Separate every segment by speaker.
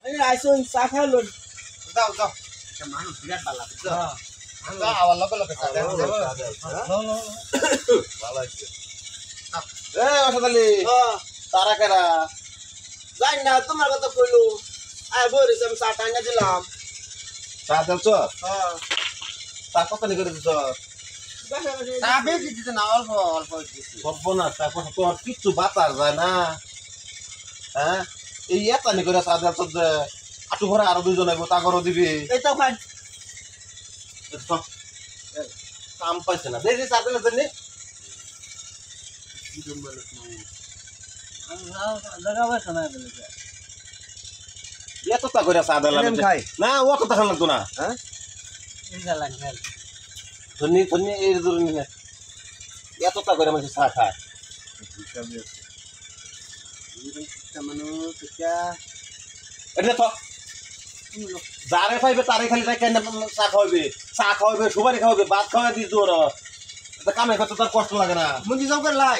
Speaker 1: এই আইসুন চা খাইলুন
Speaker 2: যাও যাও মানুষ বিরাট ভালো যা আবার লগে লগে চা দাও ভালো হইছে অসাদ আলী তারা কেরা
Speaker 1: যাই না তোমার কথা কইলু আয় বরিস আমি চা টাঙ্গা দিলাম
Speaker 2: চা দেছ চা কত নি করে দিছ চা বেশি দিতে না অল্প অল্প দিছি অল্প না চা কত তোর কিচ্ছু বাতার যায় না হ্যাঁ এই এত নি করে চা দেছ যে আটু ঘরে আরো দুইজন আইবো তা করো দিবি
Speaker 1: এই তো খাই
Speaker 2: কাম পাইছে না দেখি চা দিলে জানি এত তা করে চা দিলাম না ও কথা খান লাগতো না হ্যাঁ ধন্যি ধন্যি এই ধরে নিয়ে এত তা করে মানুষ চা খায় এটা তো যারে পাইবে তারে খালি কেন চা খাওয়াবে সুপারি খাওয়াবে ভাত খাওয়া দিস তোর কামে করতে তার কষ্ট লাগে না
Speaker 1: মুন্দি যাও করে লাই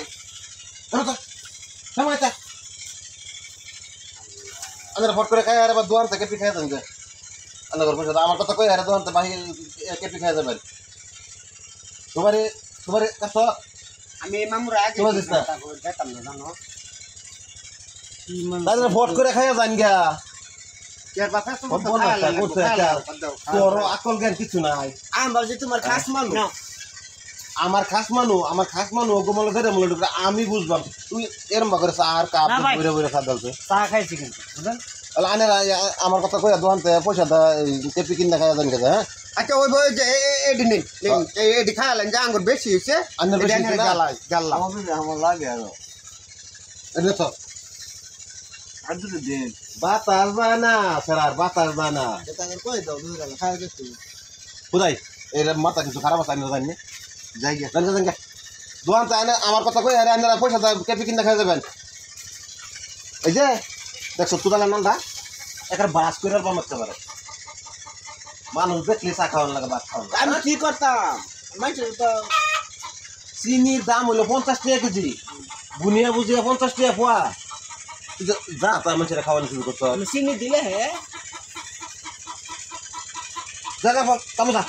Speaker 2: আমরা ফট করে খাই আর আবার দোয়ার থেকে পিখাই দেন যে আল্লাহ পয়সা আমার কথা কই আর দোয়ার থেকে বাহি কেপি খাই যাবেন তোমার কাছ
Speaker 1: আমি মামুরা আগে দেখতাম না জানো
Speaker 2: তাহলে ফট করে খাইয়া যান গা
Speaker 1: এর বাপে তো
Speaker 2: তোর আকল জ্ঞান কিছু নাই
Speaker 1: আমার যে তোমার খাস মানু
Speaker 2: আমার খাস মানু গোমল ধরে মলে ঢুকলে আমি বুঝবাম তুই এরম করে আর কাপ বইরে বইরে খা দলছে
Speaker 1: চা খাইছি কিন্তু বুঝলেন
Speaker 2: তাহলে আনে আমার কথা কইয়া দোকানতে পয়সা দা কেপি কিনা খাইয়া যান গেছে হ্যাঁ
Speaker 1: আচ্ছা ওই বই যে এডি নেই এডি খাইলেন যে আঙ্গুর বেশি হইছে
Speaker 2: আন্নার বেশি
Speaker 1: গাল্লা
Speaker 2: আমার লাগে আর এটা তো আর দুটো দিন বাতাস বানা স্যার বাতাস বানা
Speaker 1: এটা আঙ্গুর কই দাও দুই গাল খাই দেখতে
Speaker 2: খুদাই এর মাথা কিছু খারাপ আছে আমি জানি যাই গে জান গে দোকানতে আনে আমার কথা কই আর আন্নারা পয়সা দা কেপি কিনা খাইয়া যাবেন এই যে দেখছো তুদালা নান্দা একার বাস করে বামাতে পারে মানুষ দেখলে চা খাওয়ান লাগে ভাত খাওয়ান
Speaker 1: আমি কি করতাম মানুষের তো
Speaker 2: চিনির দাম হলো 50 টাকা কেজি বুনিয়া বুঝিয়া 50 টাকা পোয়া যা তা মানুষেরা খাওয়ানো শুরু করতে
Speaker 1: আমি চিনি দিলে হে
Speaker 2: জায়গা কামে যা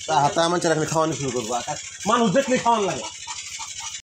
Speaker 2: তা হাতা মানুষেরা খাওয়ানো শুরু করবো মানুষ দেখলে খাওয়ান লাগে